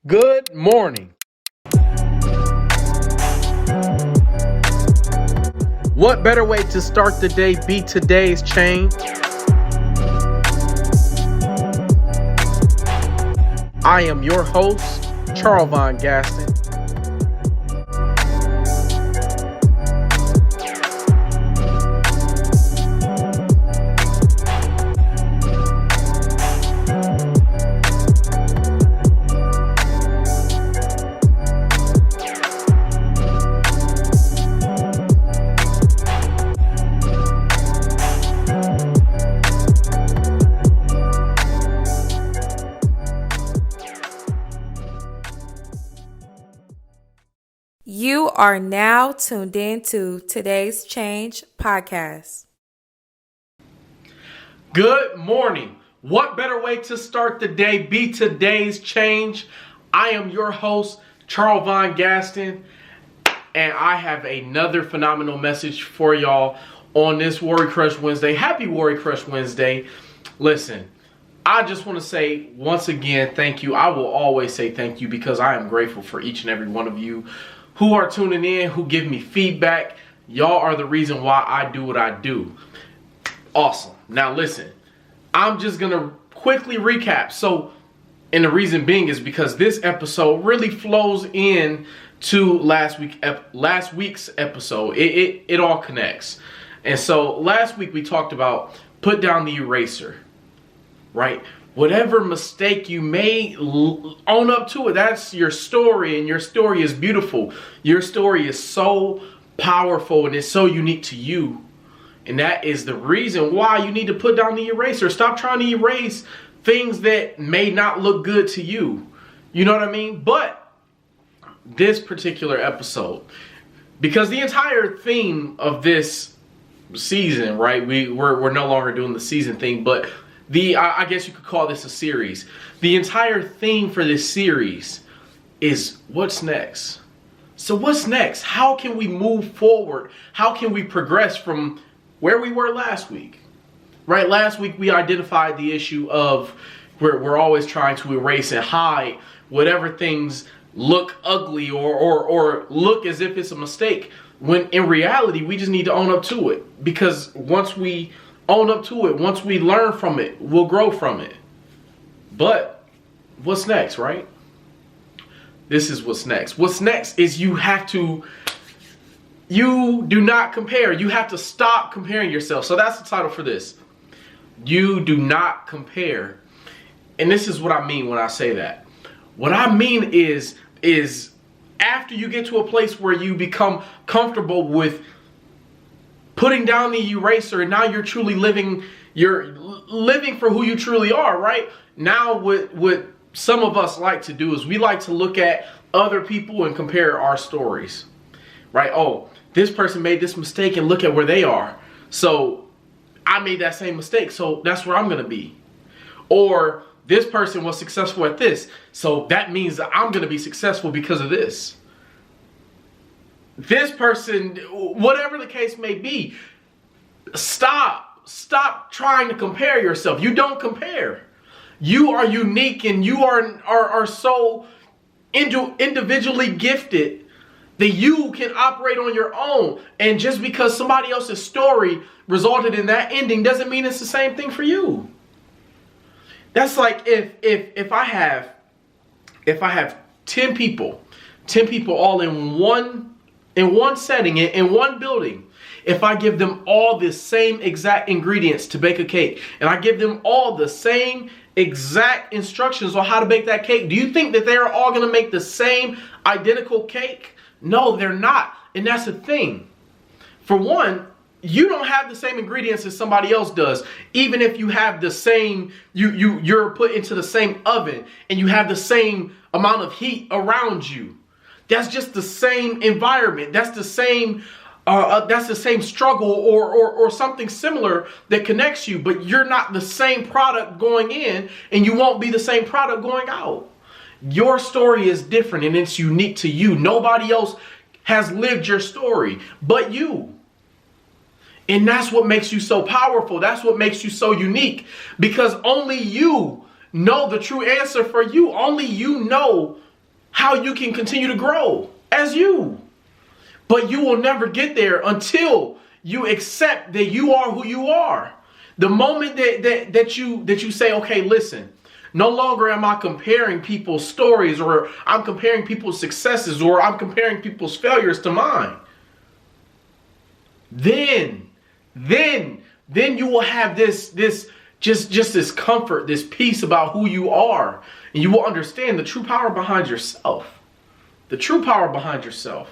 Good morning. What better way to start the day be today's change? I am your host, Charles Von Gaston. You are now tuned in to Today's Change podcast. Good morning. What better way to start the day be today's change? I am your host, Charles Von Gaston, and I have another phenomenal message for y'all on this Worry Crush Wednesday. Happy Worry Crush Wednesday. Listen, I just want to say once again, thank you. I will always say thank you because I am grateful for each and every one of you who are tuning in, who give me feedback. Y'all are the reason why I do what I do. Awesome. Now listen, I'm just going to quickly recap. And the reason being is because this episode really flows in to last week's episode. It all connects. And so last week we talked about put down the eraser, right? Whatever mistake you made, own up to it. That's your story, and your story is beautiful. Your story is so powerful, and it's so unique to you. And that is the reason why you need to put down the eraser. Stop trying to erase things that may not look good to you. You know what I mean? But this particular episode, because the entire theme of this season, right? We're no longer doing the season thing, but I guess you could call this a series. The entire theme for this series is what's next. So what's next? How can we move forward? How can we progress from where we were last week? Right? Last week we identified the issue of we're always trying to erase and hide whatever things look ugly or look as if it's a mistake, when in reality we just need to own up to it. Because once we own up to it, once we learn from it, we'll grow from it. But what's next, right? This is what's next. What's next is you do not compare. You have to stop comparing yourself. So that's the title for this. You do not compare. And this is what I mean when I say that. What I mean is after you get to a place where you become comfortable with putting down the eraser, and now you're living for who you truly are, right? Now what some of us like to do is we like to look at other people and compare our stories, right? Oh, this person made this mistake and look at where they are. So I made that same mistake, so that's where I'm going to be. Or this person was successful at this, so that means that I'm going to be successful because of this. This person, whatever the case may be, stop trying to compare yourself. You don't compare. You are unique, and you are so individually gifted that you can operate on your own. And just because somebody else's story resulted in that ending doesn't mean it's the same thing for you. That's like if I have 10 people all in one setting, in one building, if I give them all the same exact ingredients to bake a cake, and I give them all the same exact instructions on how to bake that cake, do you think that they're all going to make the same identical cake? No, they're not. And that's the thing. For one, you don't have the same ingredients as somebody else does. Even if you have the same, you're put into the same oven, and you have the same amount of heat around you. That's just the same environment. That's the same struggle or something similar that connects you. But you're not the same product going in, and you won't be the same product going out. Your story is different, and it's unique to you. Nobody else has lived your story but you. And that's what makes you so powerful. That's what makes you so unique, because only you know the true answer for you. Only you know how you can continue to grow as you. But you will never get there until you accept that you are who you are. The moment that you say, okay, listen, no longer am I comparing people's stories, or I'm comparing people's successes, or I'm comparing people's failures to mine. Then you will have this comfort, this peace about who you are. And you will understand the true power behind yourself. The true power behind yourself.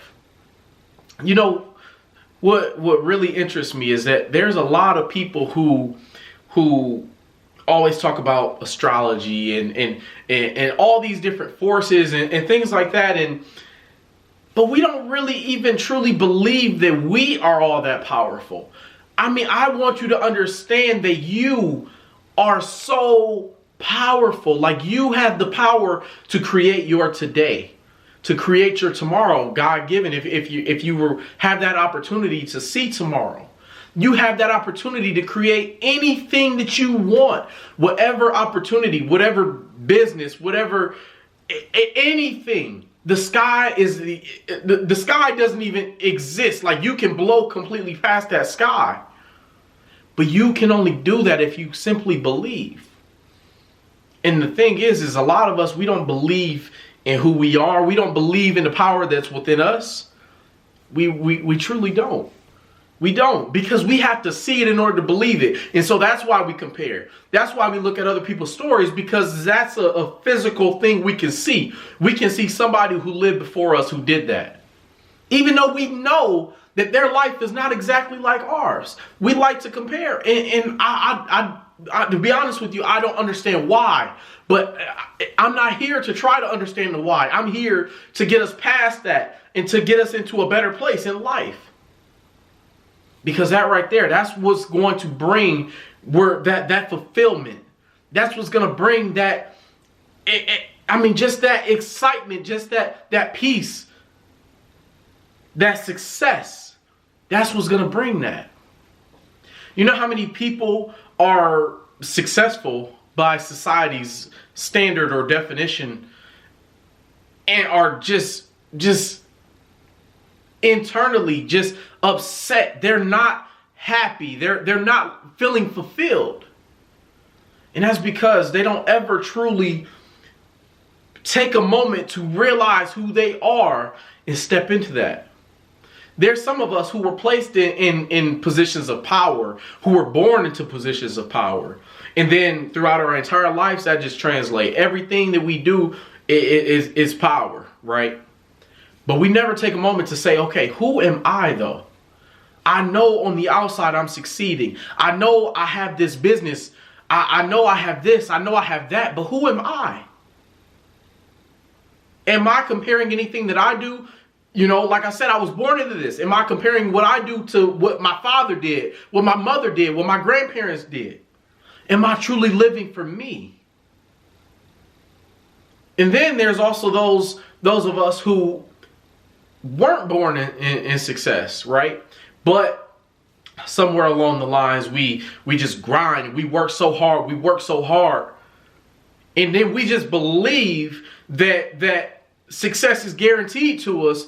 You know, what really interests me is that there's a lot of people who always talk about astrology and all these different forces and things like that, but we don't really even truly believe that we are all that powerful. I mean, I want you to understand that you are so powerful. Like, you have the power to create your today, to create your tomorrow, God-given. If you have that opportunity to see tomorrow, you have that opportunity to create anything that you want, whatever opportunity, whatever business, whatever, anything. The sky is the sky doesn't even exist. Like, you can blow completely past that sky, but you can only do that if you simply believe. And the thing is a lot of us, we don't believe in who we are. We don't believe in the power that's within us. We truly don't. We don't, because we have to see it in order to believe it. And so that's why we compare. That's why we look at other people's stories, because that's a physical thing we can see. We can see somebody who lived before us who did that. Even though we know that their life is not exactly like ours. We like to compare. And I to be honest with you, I don't understand why. But I'm not here to try to understand the why. I'm here to get us past that and to get us into a better place in life. Because that right there, that's what's going to bring that fulfillment. That's what's going to bring that, just that excitement, just that peace, that success. That's what's going to bring that. You know how many people are successful by society's standard or definition and are just internally just upset? They're not happy. They're not feeling fulfilled. And that's because they don't ever truly take a moment to realize who they are and step into that. There's some of us who were placed in positions of power, who were born into positions of power. And then throughout our entire lives, that just translates. Everything that we do is power, right? But we never take a moment to say, okay, who am I though? I know on the outside I'm succeeding. I know I have this business. I know I have this. I know I have that. But who am I? Am I comparing anything that I do? You know, like I said, I was born into this. Am I comparing what I do to what my father did, what my mother did, what my grandparents did? Am I truly living for me? And then there's also those of us who weren't born in success, right? But somewhere along the lines, we just grind. We work so hard. And then we just believe that success is guaranteed to us.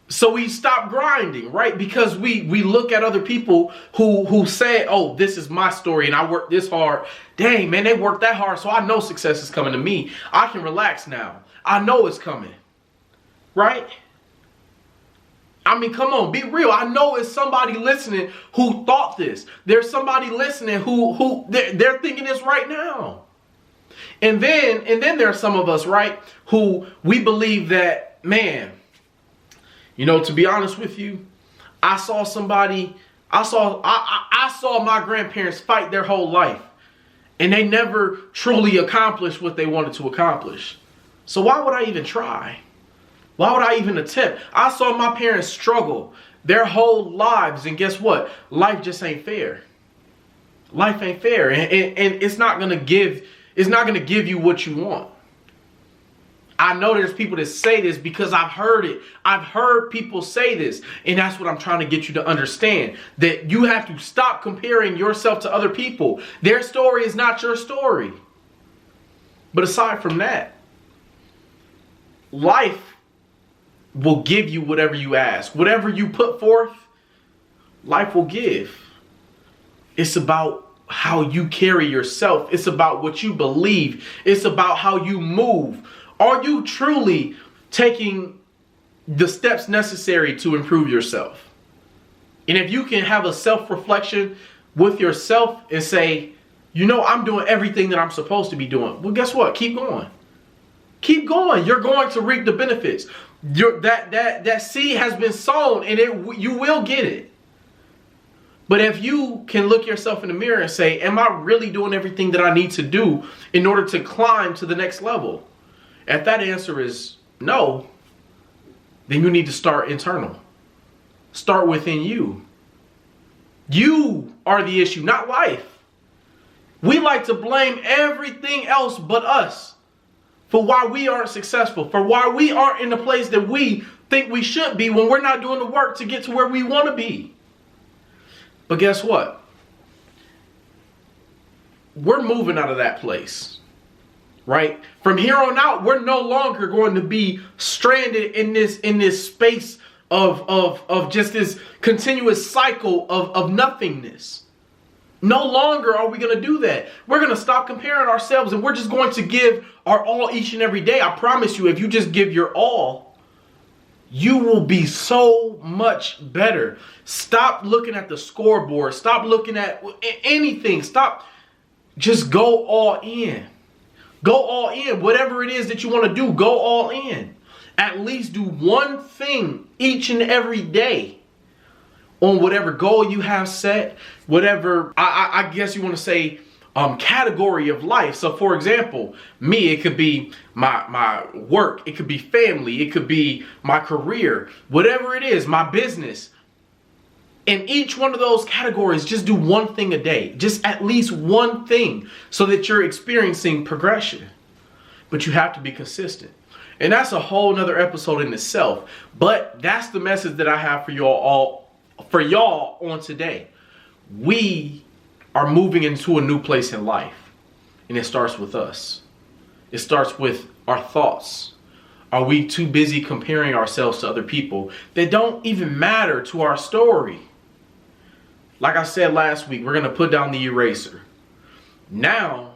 So we stop grinding, right? Because we look at other people who say, oh, this is my story and I worked this hard. Dang, man, they worked that hard, so I know success is coming to me. I can relax now. I know it's coming, right? I mean, come on, be real. I know it's somebody listening who thought this. There's somebody listening who they're thinking this right now. And then there are some of us, right, who we believe that, man, you know, to be honest with you, I saw my grandparents fight their whole life, and they never truly accomplished what they wanted to accomplish. So why would I even try? Why would I even attempt? I saw my parents struggle their whole lives, and guess what? Life just ain't fair. Life ain't fair, and it's not gonna give you what you want. I know there's people that say this because I've heard it. I've heard people say this, and that's what I'm trying to get you to understand. That you have to stop comparing yourself to other people. Their story is not your story. But aside from that, life will give you whatever you ask. Whatever you put forth, life will give. It's about how you carry yourself. It's about what you believe. It's about how you move. Are you truly taking the steps necessary to improve yourself? And if you can have a self-reflection with yourself and say, you know, I'm doing everything that I'm supposed to be doing. Well, guess what? Keep going. Keep going. You're going to reap the benefits. That seed has been sown, and you will get it. But if you can look yourself in the mirror and say, am I really doing everything that I need to do in order to climb to the next level? If that answer is no, then you need to start internal. Start within you. You are the issue, not life. We like to blame everything else but us for why we aren't successful, for why we aren't in the place that we think we should be when we're not doing the work to get to where we want to be. But guess what? We're moving out of that place, right? From here on out, we're no longer going to be stranded in this space of just this continuous cycle of nothingness. No longer are we going to do that. We're going to stop comparing ourselves, and we're just going to give our all each and every day. I promise you, if you just give your all, you will be so much better. Stop looking at the scoreboard. Stop looking at anything. Stop. Just go all in. Go all in. Whatever it is that you want to do, go all in. At least do one thing each and every day on whatever goal you have set, whatever, I guess you want to say, category of life. So for example, me, it could be my work, it could be family, it could be my career, whatever it is, my business. In each one of those categories, just do one thing a day, just at least one thing, so that you're experiencing progression. But you have to be consistent. And that's a whole nother episode in itself. But that's the message that I have for y'all on today. We are moving into a new place in life. And it starts with us. It starts with our thoughts. Are we too busy comparing ourselves to other people that don't even matter to our story? Like I said last week, we're going to put down the eraser. Now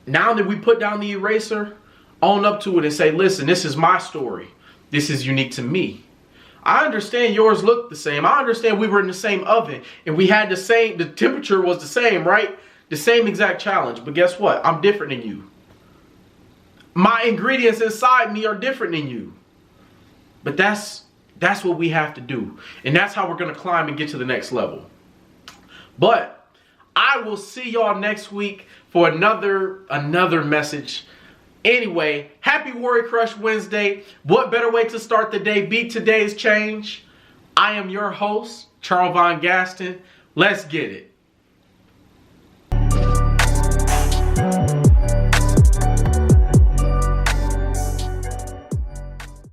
that we put down the eraser, own up to it and say, listen, this is my story. This is unique to me. I understand yours looked the same. I understand we were in the same oven and we had the temperature was the same, right? The same exact challenge. But guess what? I'm different than you. My ingredients inside me are different than you. But that's what we have to do. And that's how we're going to climb and get to the next level. But I will see y'all next week for another message. Anyway, happy Warrior Crush Wednesday. What better way to start the day? Beat today's change. I am your host, Charles Von Gaston. Let's get it.